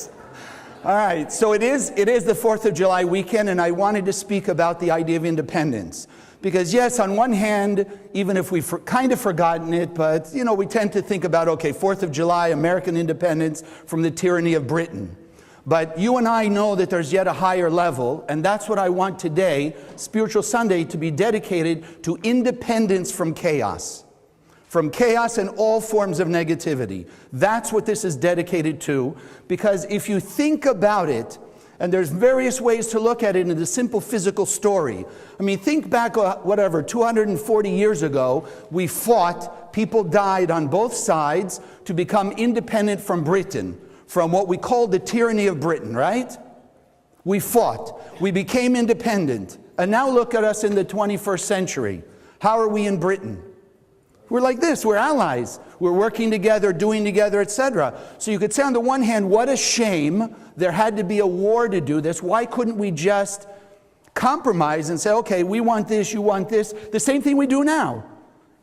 All right, so it is the 4th of July weekend, and I wanted to speak about the idea of independence. Because yes, on one hand, even if we've kind of forgotten it, but you know, we tend to think about, okay, 4th of July, American independence from the tyranny of Britain. But you and I know that there's yet a higher level, and that's what I want today, Spiritual Sunday, to be dedicated to independence from chaos. From chaos and all forms of negativity. That's what this is dedicated to, because if you think about it, and there's various ways to look at it in the simple physical story. I mean, think back, 240 years ago, we fought, people died on both sides to become independent from Britain, from what we called the tyranny of Britain, right? We fought, we became independent, and now look at us in the 21st century. How are we in Britain? We're like this, we're allies. We're working together, doing together, etc. So you could say on the one hand, what a shame there had to be a war to do this. Why couldn't we just compromise and say, okay, we want this, you want this. The same thing we do now.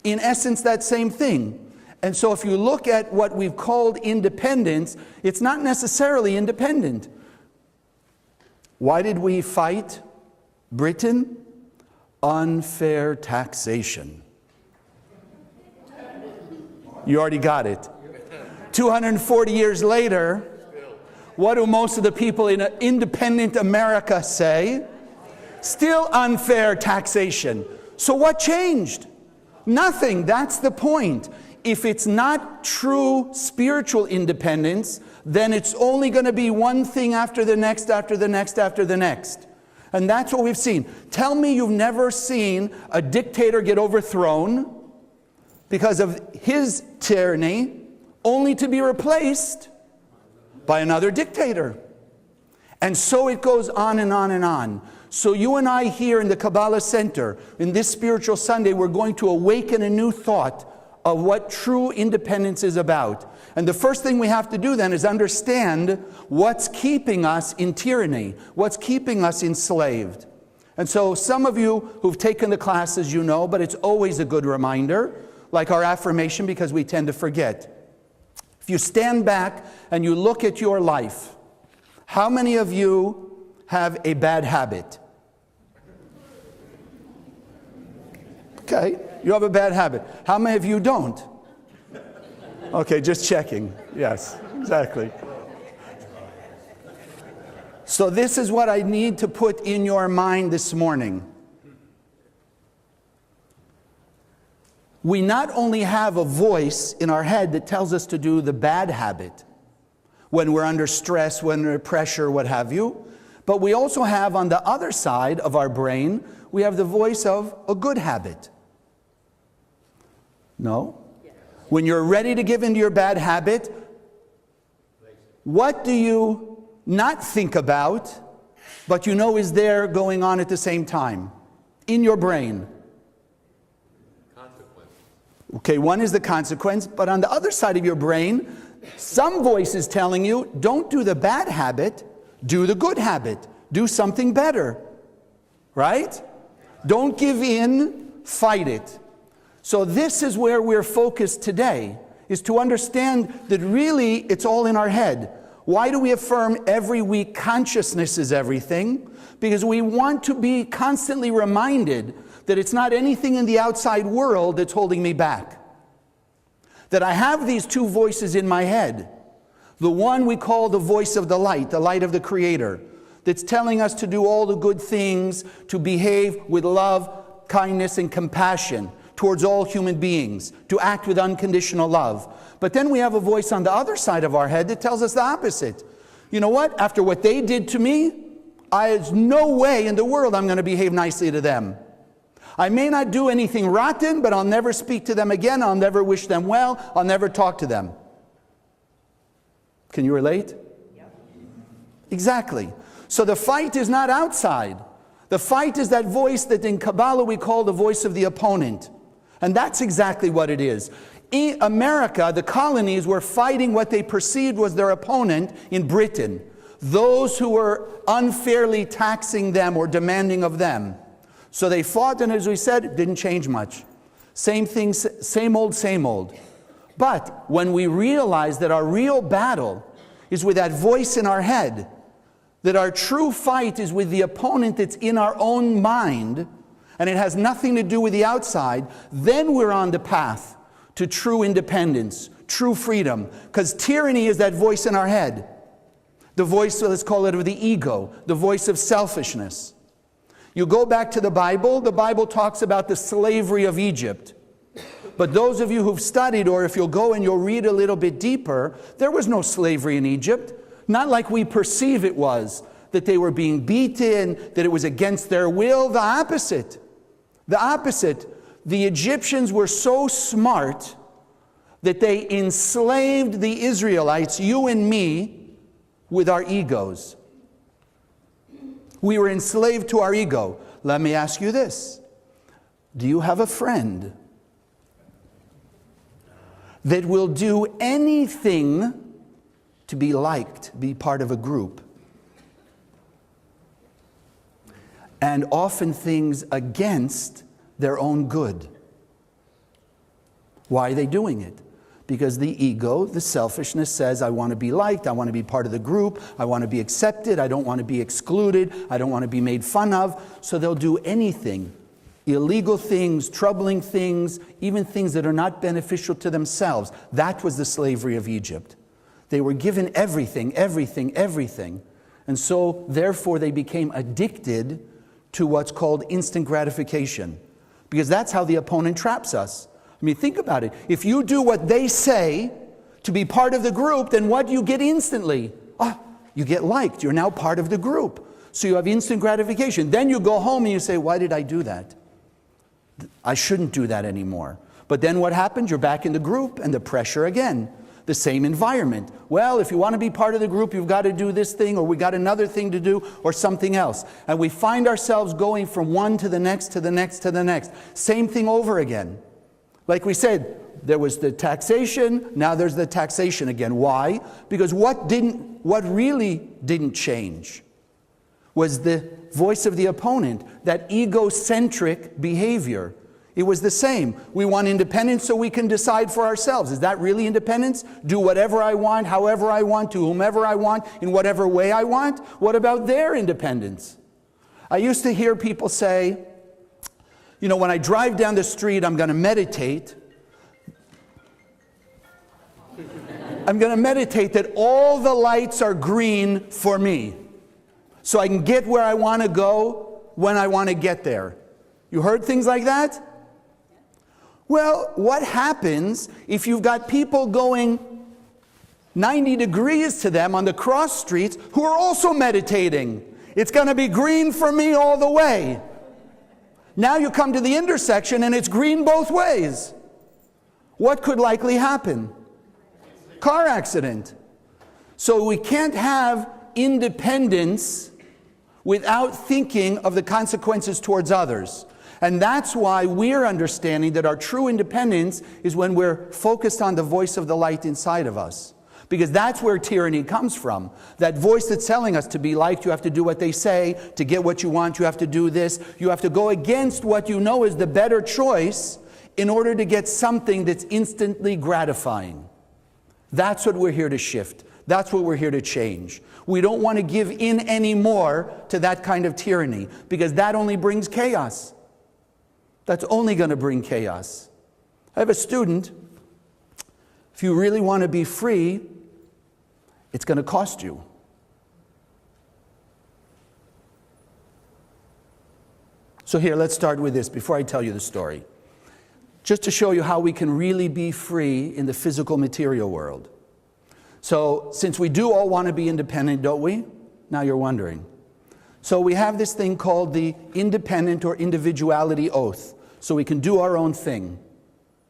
In essence, that same thing. And so if you look at what we've called independence, it's not necessarily independent. Why did we fight Britain? Unfair taxation. You already got it. 240 years later, what do most of the people in independent America say? Still unfair taxation. So what changed? Nothing. That's the point. If it's not true spiritual independence, then it's only going to be one thing after the next, after the next, after the next. And that's what we've seen. Tell me you've never seen a dictator get overthrown because of his tyranny, only to be replaced by another dictator. And so it goes on and on and on. So you and I here in the Kabbalah Center, in this Spiritual Sunday, we're going to awaken a new thought of what true independence is about. And the first thing we have to do then is understand what's keeping us in tyranny, what's keeping us enslaved. And so some of you who've taken the classes, you know, but it's always a good reminder, like our affirmation, because we tend to forget. If you stand back and you look at your life, how many of you have a bad habit? Okay, you have a bad habit. How many of you don't? Okay, just checking. Yes, exactly. So this is what I need to put in your mind this morning. We not only have a voice in our head that tells us to do the bad habit when we're under stress, when we're under pressure, what have you, but we also have on the other side of our brain, we have the voice of a good habit. No? When you're ready to give into your bad habit, what do you not think about, but you know is there going on at the same time in your brain? Okay, one is the consequence, but on the other side of your brain, some voice is telling you, don't do the bad habit, do the good habit. Do something better, right? Don't give in, fight it. So this is where we're focused today, is to understand that really it's all in our head. Why do we affirm every week consciousness is everything? Because we want to be constantly reminded that it's not anything in the outside world that's holding me back. That I have these two voices in my head. The one we call the voice of the light of the Creator, that's telling us to do all the good things, to behave with love, kindness, and compassion towards all human beings, to act with unconditional love. But then we have a voice on the other side of our head that tells us the opposite. You know what? After what they did to me, there's no way in the world I'm going to behave nicely to them. I may not do anything rotten, but I'll never speak to them again. I'll never wish them well. I'll never talk to them. Can you relate? Yep. Exactly. So the fight is not outside. The fight is that voice that in Kabbalah we call the voice of the opponent. And that's exactly what it is. In America, the colonies were fighting what they perceived was their opponent in Britain. Those who were unfairly taxing them or demanding of them. So they fought, and as we said, it didn't change much. Same thing, same old, same old. But when we realize that our real battle is with that voice in our head, that our true fight is with the opponent that's in our own mind, and it has nothing to do with the outside, then we're on the path to true independence, true freedom. Because tyranny is that voice in our head. The voice, let's call it, of the ego, the voice of selfishness. You go back to the Bible talks about the slavery of Egypt. But those of you who've studied, or if you'll go and you'll read a little bit deeper, there was no slavery in Egypt. Not like we perceive it was, that they were being beaten, that it was against their will. The opposite. The opposite. The Egyptians were so smart that they enslaved the Israelites, you and me, with our egos. We were enslaved to our ego. Let me ask you this. Do you have a friend that will do anything to be liked, be part of a group? And often things against their own good. Why are they doing it? Because the ego, the selfishness says, I want to be liked, I want to be part of the group, I want to be accepted, I don't want to be excluded, I don't want to be made fun of. So they'll do anything. Illegal things, troubling things, even things that are not beneficial to themselves. That was the slavery of Egypt. They were given everything, everything, everything. And so, therefore, they became addicted to what's called instant gratification. Because that's how the opponent traps us. I mean, think about it. If you do what they say to be part of the group, then what do you get instantly? Oh, you get liked. You're now part of the group. So you have instant gratification. Then you go home and you say, why did I do that? I shouldn't do that anymore. But then what happens? You're back in the group and the pressure again. The same environment. Well, if you want to be part of the group, you've got to do this thing, or we got another thing to do, or something else. And we find ourselves going from one to the next, to the next, to the next. Same thing over again. Like we said, there was the taxation, now there's the taxation again. Why? Because what really didn't change was the voice of the opponent, that egocentric behavior. It was the same. We want independence so we can decide for ourselves. Is that really independence? Do whatever I want, however I want, to whomever I want, in whatever way I want? What about their independence? I used to hear people say, you know, when I drive down the street, I'm going to meditate. I'm going to meditate that all the lights are green for me, so I can get where I want to go when I want to get there. You heard things like that? Well, what happens if you've got people going 90 degrees to them on the cross streets who are also meditating? It's going to be green for me all the way. Now you come to the intersection and it's green both ways. What could likely happen? Car accident. So we can't have independence without thinking of the consequences towards others. And that's why we're understanding that our true independence is when we're focused on the voice of the light inside of us. Because that's where tyranny comes from. That voice that's telling us to be liked, you have to do what they say. To get what you want, you have to do this. You have to go against what you know is the better choice in order to get something that's instantly gratifying. That's what we're here to shift. That's what we're here to change. We don't want to give in anymore to that kind of tyranny, because that only brings chaos. That's only going to bring chaos. I have a student. If you really want to be free, it's going to cost you. So here, let's start with this before I tell you the story. Just to show you how we can really be free in the physical material world. So, since we do all want to be independent, don't we? Now you're wondering. So we have this thing called the independent or individuality oath. So we can do our own thing.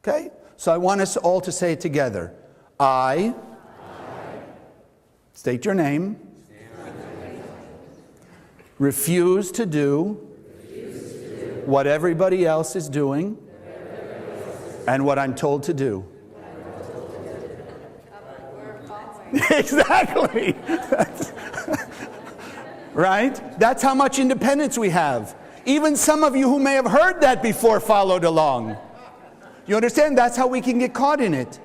Okay? So I want us all to say it together. I state your name, refuse to do what everybody else is doing and what I'm told to do. Exactly. Right? That's how much independence we have. Even some of you who may have heard that before followed along. You understand? That's how we can get caught in it.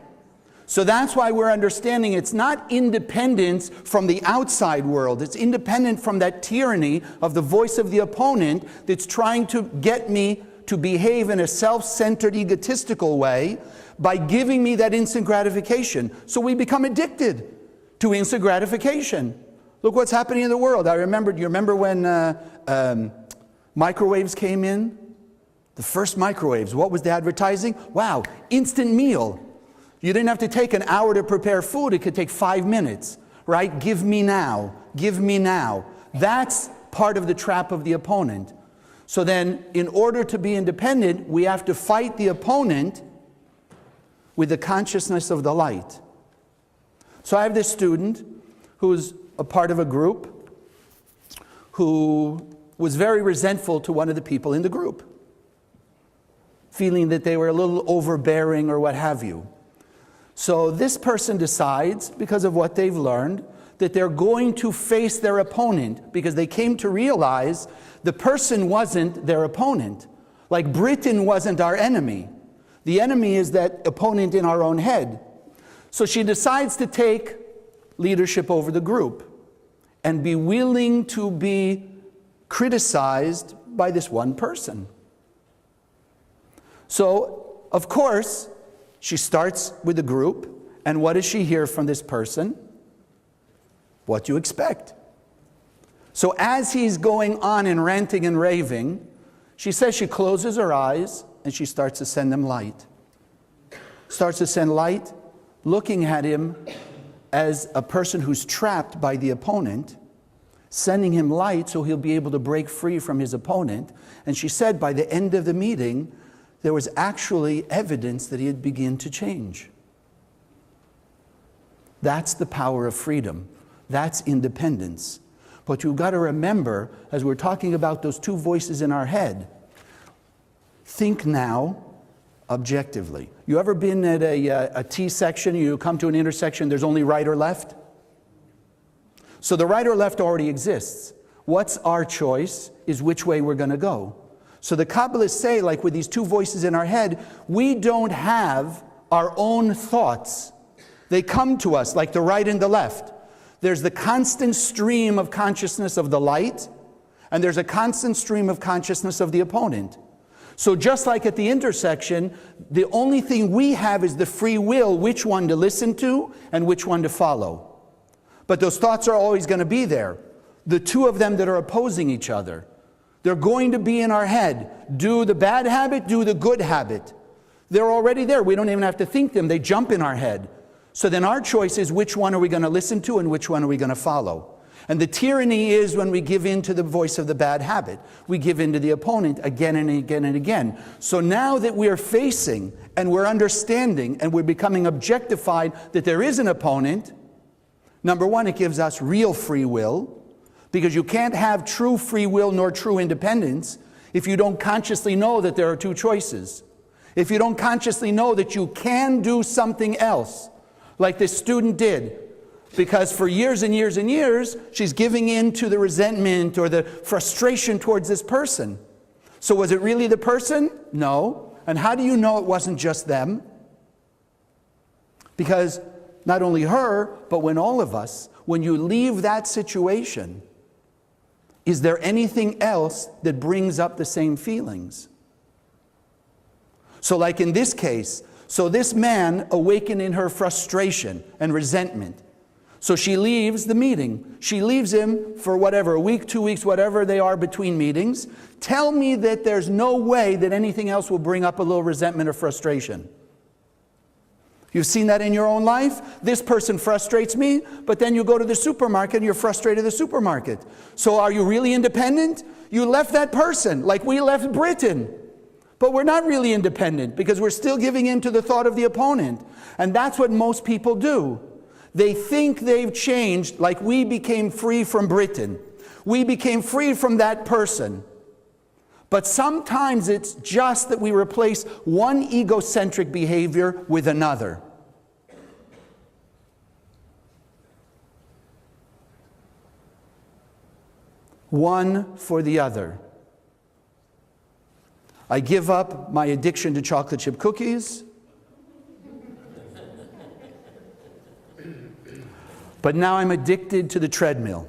So that's why we're understanding it's not independence from the outside world. It's independent from that tyranny of the voice of the opponent that's trying to get me to behave in a self-centered, egotistical way by giving me that instant gratification. So we become addicted to instant gratification. Look what's happening in the world. Do you remember when microwaves came in? The first microwaves. What was the advertising? Wow, instant meal. You didn't have to take an hour to prepare food. It could take 5 minutes, right? Give me now. Give me now. That's part of the trap of the opponent. So then, in order to be independent, we have to fight the opponent with the consciousness of the light. So I have this student who's a part of a group who was very resentful to one of the people in the group, feeling that they were a little overbearing or what have you. So this person decides, because of what they've learned, that they're going to face their opponent, because they came to realize the person wasn't their opponent. Like Britain wasn't our enemy. The enemy is that opponent in our own head. So she decides to take leadership over the group and be willing to be criticized by this one person. So, of course, she starts with the group, and what does she hear from this person? What you expect. So as he's going on and ranting and raving, she says she closes her eyes and she starts to send them light. Starts to send light, looking at him as a person who's trapped by the opponent, sending him light so he'll be able to break free from his opponent. And she said by the end of the meeting, there was actually evidence that he had begun to change. That's the power of freedom. That's independence. But you've got to remember, as we're talking about those two voices in our head, think now objectively. You ever been at a T section, you come to an intersection, there's only right or left? So the right or left already exists. What's our choice is which way we're going to go. So the Kabbalists say, like with these two voices in our head, we don't have our own thoughts. They come to us like the right and the left. There's the constant stream of consciousness of the light, and there's a constant stream of consciousness of the opponent. So just like at the intersection, the only thing we have is the free will, which one to listen to and which one to follow. But those thoughts are always going to be there. The two of them that are opposing each other. They're going to be in our head. Do the bad habit, do the good habit. They're already there. We don't even have to think them. They jump in our head. So then our choice is which one are we going to listen to and which one are we going to follow. And the tyranny is when we give in to the voice of the bad habit. We give in to the opponent again and again and again. So now that we are facing and we're understanding and we're becoming objectified that there is an opponent, number one, it gives us real free will. Because you can't have true free will nor true independence if you don't consciously know that there are two choices. If you don't consciously know that you can do something else, like this student did. Because for years and years and years, she's giving in to the resentment or the frustration towards this person. So was it really the person? No. And how do you know it wasn't just them? Because not only her, but when all of us, when you leave that situation, is there anything else that brings up the same feelings? So like in this case, so this man awakened in her frustration and resentment. So she leaves the meeting. She leaves him for whatever, a week, 2 weeks, whatever they are between meetings. Tell me that there's no way that anything else will bring up a little resentment or frustration. You've seen that in your own life? This person frustrates me, but then you go to the supermarket and you're frustrated at the supermarket. So are you really independent? You left that person, like we left Britain. But we're not really independent because we're still giving in to the thought of the opponent. And that's what most people do. They think they've changed, like we became free from Britain. We became free from that person. But sometimes it's just that we replace one egocentric behavior with another. One for the other. I give up my addiction to chocolate chip cookies. But now I'm addicted to the treadmill.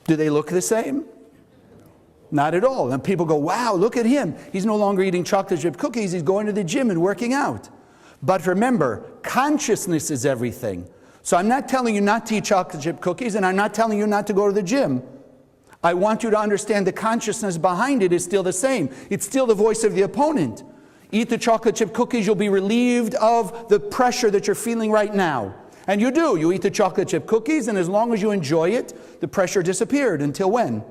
Do they look the same? Not at all. And people go, wow, look at him. He's no longer eating chocolate chip cookies. He's going to the gym and working out. But remember, consciousness is everything. So I'm not telling you not to eat chocolate chip cookies, and I'm not telling you not to go to the gym. I want you to understand the consciousness behind it is still the same. It's still the voice of the opponent. Eat the chocolate chip cookies, you'll be relieved of the pressure that you're feeling right now. And you do. You eat the chocolate chip cookies, and as long as you enjoy it, the pressure disappeared. Until when?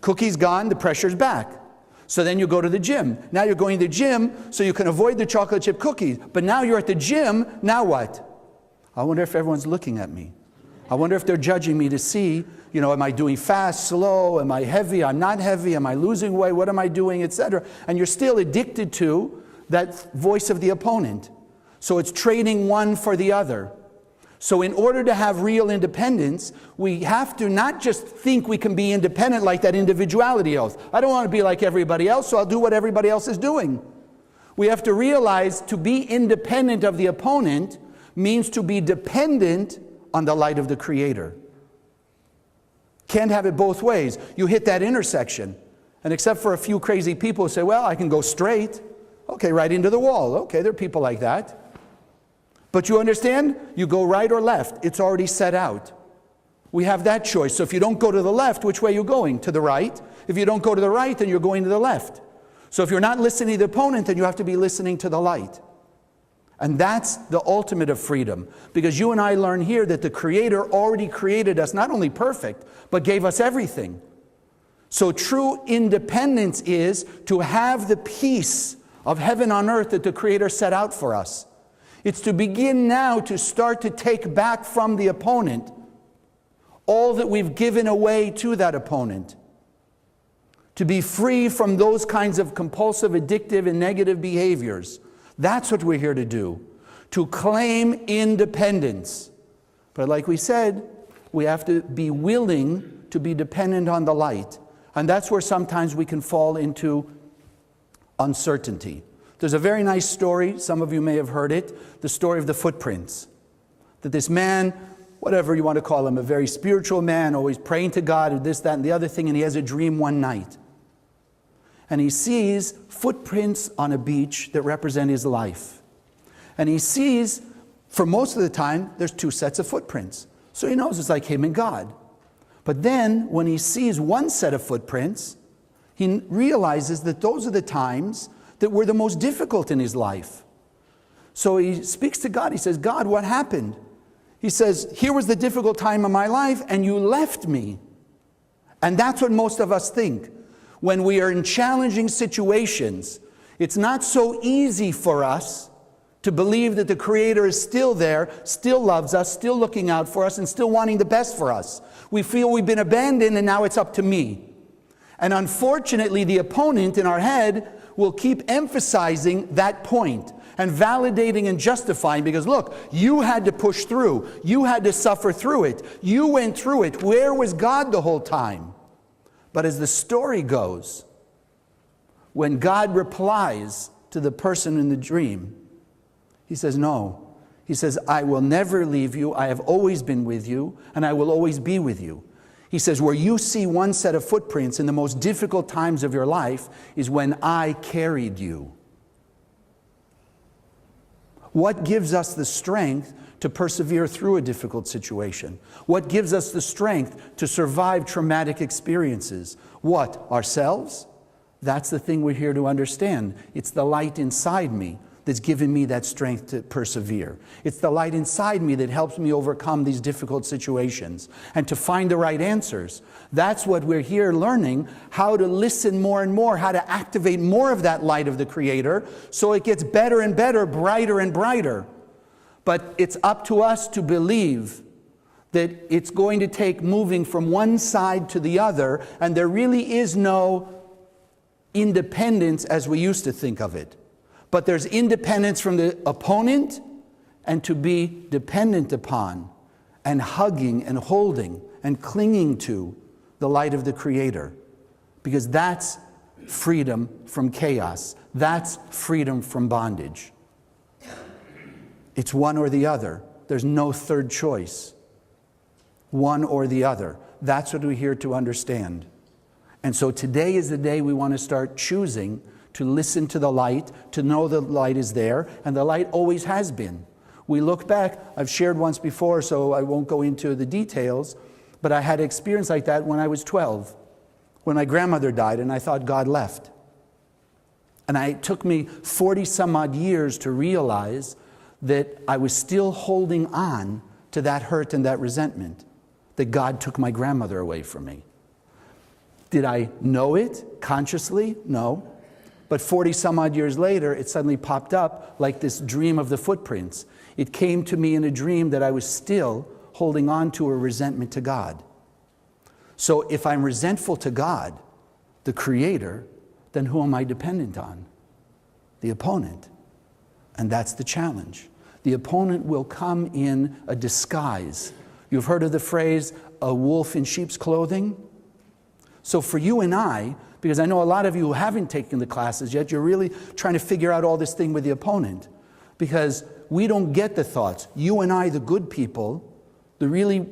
Cookies gone, the pressure's back. So then you go to the gym. Now you're going to the gym so you can avoid the chocolate chip cookies. But now you're at the gym, now what? I wonder if everyone's looking at me. I wonder if they're judging me to see, am I doing fast, slow? Am I heavy? I'm not heavy. Am I losing weight? What am I doing, etc.? And you're still addicted to that voice of the opponent. So it's trading one for the other. So in order to have real independence, we have to not just think we can be independent like that individuality oath. I don't want to be like everybody else, so I'll do what everybody else is doing. We have to realize to be independent of the opponent means to be dependent on the light of the Creator. Can't have it both ways. You hit that intersection, and except for a few crazy people who say, well, I can go straight. Okay, right into the wall. Okay, there are people like that. But you understand? You go right or left. It's already set out. We have that choice. So if you don't go to the left, which way are you going? To the right. If you don't go to the right, then you're going to the left. So if you're not listening to the opponent, then you have to be listening to the light. And that's the ultimate of freedom. Because you and I learn here that the Creator already created us, not only perfect, but gave us everything. So true independence is to have the peace of heaven on earth that the Creator set out for us. It's to begin now to start to take back from the opponent all that we've given away to that opponent. To be free from those kinds of compulsive, addictive, and negative behaviors. That's what we're here to do. To claim independence. But like we said, we have to be willing to be dependent on the light. And that's where sometimes we can fall into uncertainty. There's a very nice story, some of you may have heard it, the story of the footprints. That this man, whatever you want to call him, a very spiritual man, always praying to God, or this, that, and the other thing, and he has a dream one night. And he sees footprints on a beach that represent his life. And he sees, for most of the time, there's two sets of footprints. So he knows it's like him and God. But then, when he sees one set of footprints, he realizes that those are the times that were the most difficult in his life. So he speaks to God. He says, God, what happened? He says, here was the difficult time of my life, and you left me. And that's what most of us think. When we are in challenging situations, it's not so easy for us to believe that the Creator is still there, still loves us, still looking out for us, and still wanting the best for us. We feel we've been abandoned, and now it's up to me. And unfortunately, the opponent in our head will keep emphasizing that point and validating and justifying, because look, you had to push through. You had to suffer through it. You went through it. Where was God the whole time? But as the story goes, when God replies to the person in the dream, he says, no. He says, I will never leave you. I have always been with you, and I will always be with you. He says, where you see one set of footprints in the most difficult times of your life is when I carried you. What gives us the strength to persevere through a difficult situation? What gives us the strength to survive traumatic experiences? What? Ourselves? That's the thing we're here to understand. It's the light inside me that's given me that strength to persevere. It's the light inside me that helps me overcome these difficult situations and to find the right answers. That's what we're here learning, how to listen more and more, how to activate more of that light of the Creator so it gets better and better, brighter and brighter. But it's up to us to believe that it's going to take moving from one side to the other, and there really is no independence as we used to think of it. But there's independence from the opponent and to be dependent upon and hugging and holding and clinging to the light of the Creator. Because that's freedom from chaos. That's freedom from bondage. It's one or the other. There's no third choice. One or the other. That's what we're here to understand. And so today is the day we want to start choosing to listen to the light, to know the light is there, and the light always has been. We look back, I've shared once before, so I won't go into the details, but I had an experience like that when I was 12, when my grandmother died, and I thought God left. And it took me 40 some odd years to realize that I was still holding on to that hurt and that resentment, that God took my grandmother away from me. Did I know it consciously? No. But 40 some odd years later, it suddenly popped up like this dream of the footprints. It came to me in a dream that I was still holding on to a resentment to God. So if I'm resentful to God, the Creator, then who am I dependent on? The opponent. And that's the challenge. The opponent will come in a disguise. You've heard of the phrase, a wolf in sheep's clothing? So for you and I, because I know a lot of you who haven't taken the classes yet, you're really trying to figure out all this thing with the opponent. Because we don't get the thoughts. You and I, the good people, the really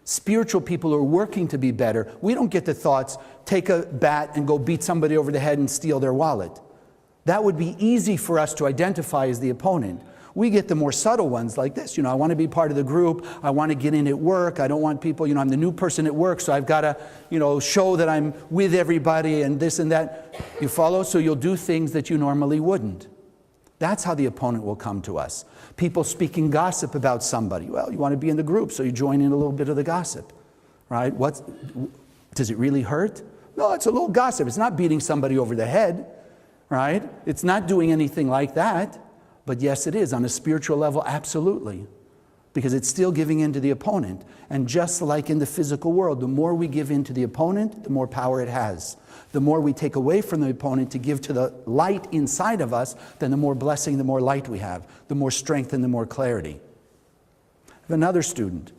spiritual people who are working to be better, we don't get the thoughts, take a bat and go beat somebody over the head and steal their wallet. That would be easy for us to identify as the opponent. We get the more subtle ones like this. I want to be part of the group. I want to get in at work. I don't want people, I'm the new person at work, so I've got to, show that I'm with everybody and this and that. You follow? So you'll do things that you normally wouldn't. That's how the opponent will come to us. People speaking gossip about somebody. Well, you want to be in the group, so you join in a little bit of the gossip, right? Does it really hurt? No, it's a little gossip. It's not beating somebody over the head, right? It's not doing anything like that. But yes, it is. On a spiritual level, absolutely. Because it's still giving in to the opponent. And just like in the physical world, the more we give in to the opponent, the more power it has. The more we take away from the opponent to give to the light inside of us, then the more blessing, the more light we have, the more strength and the more clarity. I have another student.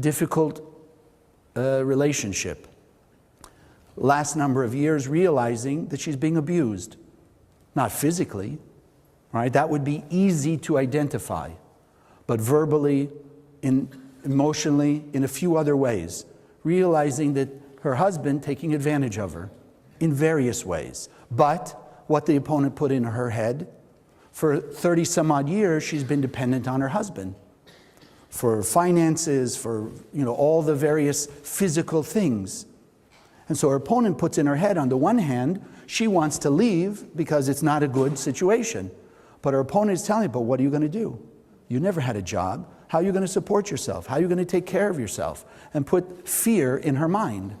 Difficult relationship. Last number of years realizing that she's being abused. Not physically. Right? That would be easy to identify, but verbally, emotionally, in a few other ways, realizing that her husband taking advantage of her in various ways. But what the opponent put in her head, for 30 some odd years, she's been dependent on her husband for finances, for all the various physical things. And so her opponent puts in her head, on the one hand, she wants to leave because it's not a good situation. But her opponent is telling her, but what are you going to do? You never had a job. How are you going to support yourself? How are you going to take care of yourself? And put fear in her mind.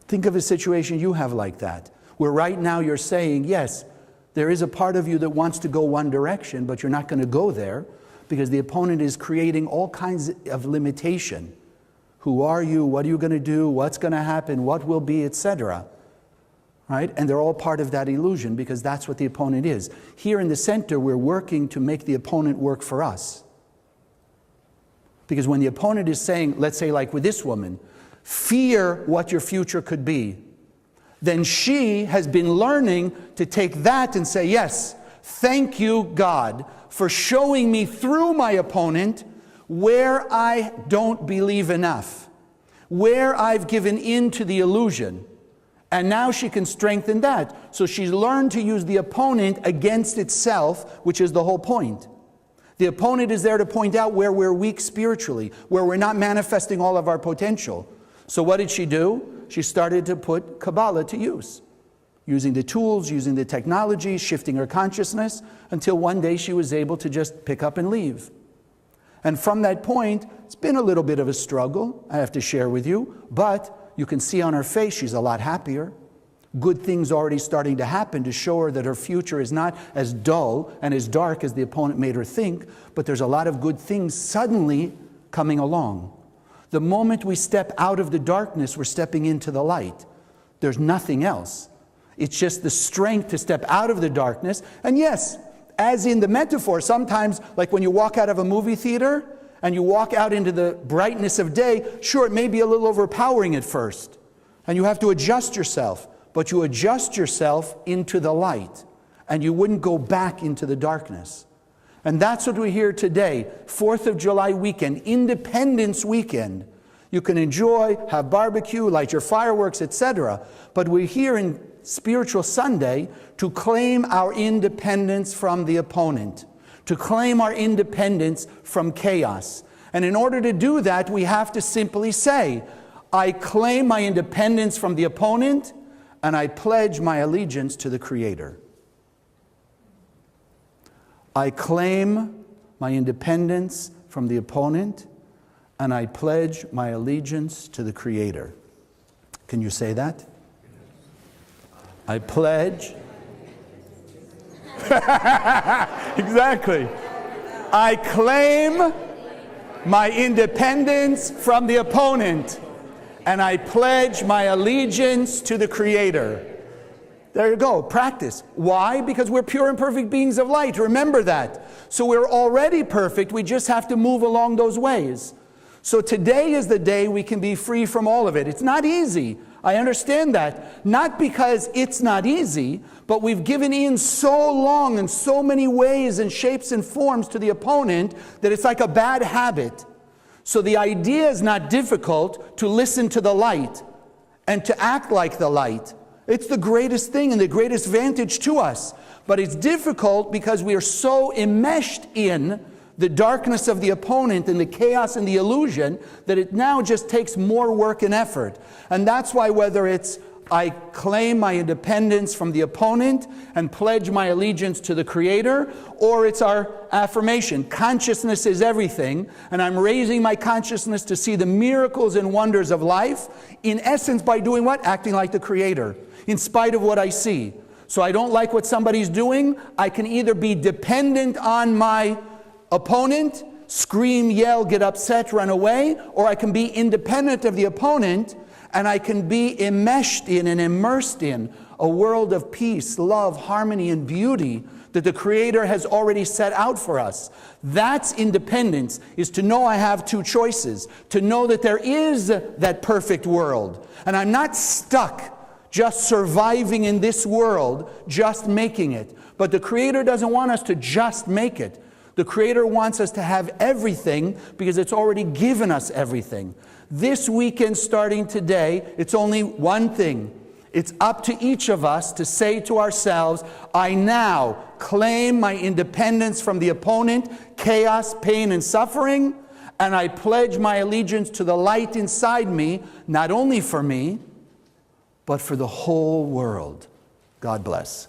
Think of a situation you have like that, where right now you're saying, yes, there is a part of you that wants to go one direction, but you're not going to go there because the opponent is creating all kinds of limitation. Who are you? What are you going to do? What's going to happen? What will be, etc. Right? And they're all part of that illusion because that's what the opponent is. Here in the center, we're working to make the opponent work for us. Because when the opponent is saying, let's say like with this woman, fear what your future could be, then she has been learning to take that and say, yes, thank you, God, for showing me through my opponent where I don't believe enough, where I've given in to the illusion. And now she can strengthen that. So she's learned to use the opponent against itself, which is the whole point. The opponent is there to point out where we're weak spiritually, where we're not manifesting all of our potential. So what did she do? She started to put Kabbalah to use. Using the tools, using the technology, shifting her consciousness, until one day she was able to just pick up and leave. And from that point, it's been a little bit of a struggle, I have to share with you, but you can see on her face she's a lot happier. Good things already starting to happen to show her that her future is not as dull and as dark as the opponent made her think, but there's a lot of good things suddenly coming along. The moment we step out of the darkness, we're stepping into the light. There's nothing else. It's just the strength to step out of the darkness. And yes, as in the metaphor, sometimes like when you walk out of a movie theater, and you walk out into the brightness of day, sure, it may be a little overpowering at first. And you have to adjust yourself. But you adjust yourself into the light. and you wouldn't go back into the darkness. And that's what we hear today, 4th of July weekend, Independence Weekend. You can enjoy, have barbecue, light your fireworks, etc. But we're here in Spiritual Sunday to claim our independence from the opponent, to claim our independence from chaos. And in order to do that, we have to simply say, I claim my independence from the opponent, and I pledge my allegiance to the Creator. I claim my independence from the opponent, and I pledge my allegiance to the Creator. Can you say that? I pledge. Exactly. I claim my independence from the opponent, and I pledge my allegiance to the Creator. There you go, practice. Why? Because we're pure and perfect beings of light. Remember that. So we're already perfect, we just have to move along those ways. So today is the day we can be free from all of it. It's not easy. I understand that. Not because it's not easy, but we've given in so long in so many ways and shapes and forms to the opponent that it's like a bad habit. So the idea is not difficult to listen to the light and to act like the light. It's the greatest thing and the greatest vantage to us. But it's difficult because we are so enmeshed in the darkness of the opponent and the chaos and the illusion that it now just takes more work and effort. And that's why whether it's I claim my independence from the opponent and pledge my allegiance to the Creator, or it's our affirmation, consciousness is everything, and I'm raising my consciousness to see the miracles and wonders of life, in essence by doing what? Acting like the Creator, in spite of what I see. So I don't like what somebody's doing, I can either be dependent on my opponent, scream, yell, get upset, run away, or I can be independent of the opponent, and I can be enmeshed in and immersed in a world of peace, love, harmony, and beauty that the Creator has already set out for us. That's independence, is to know I have two choices, to know that there is that perfect world, and I'm not stuck just surviving in this world, just making it. But the Creator doesn't want us to just make it. The Creator wants us to have everything because it's already given us everything. This weekend starting today, it's only one thing. It's up to each of us to say to ourselves, I now claim my independence from the opponent, chaos, pain, and suffering, and I pledge my allegiance to the light inside me, not only for me, but for the whole world. God bless.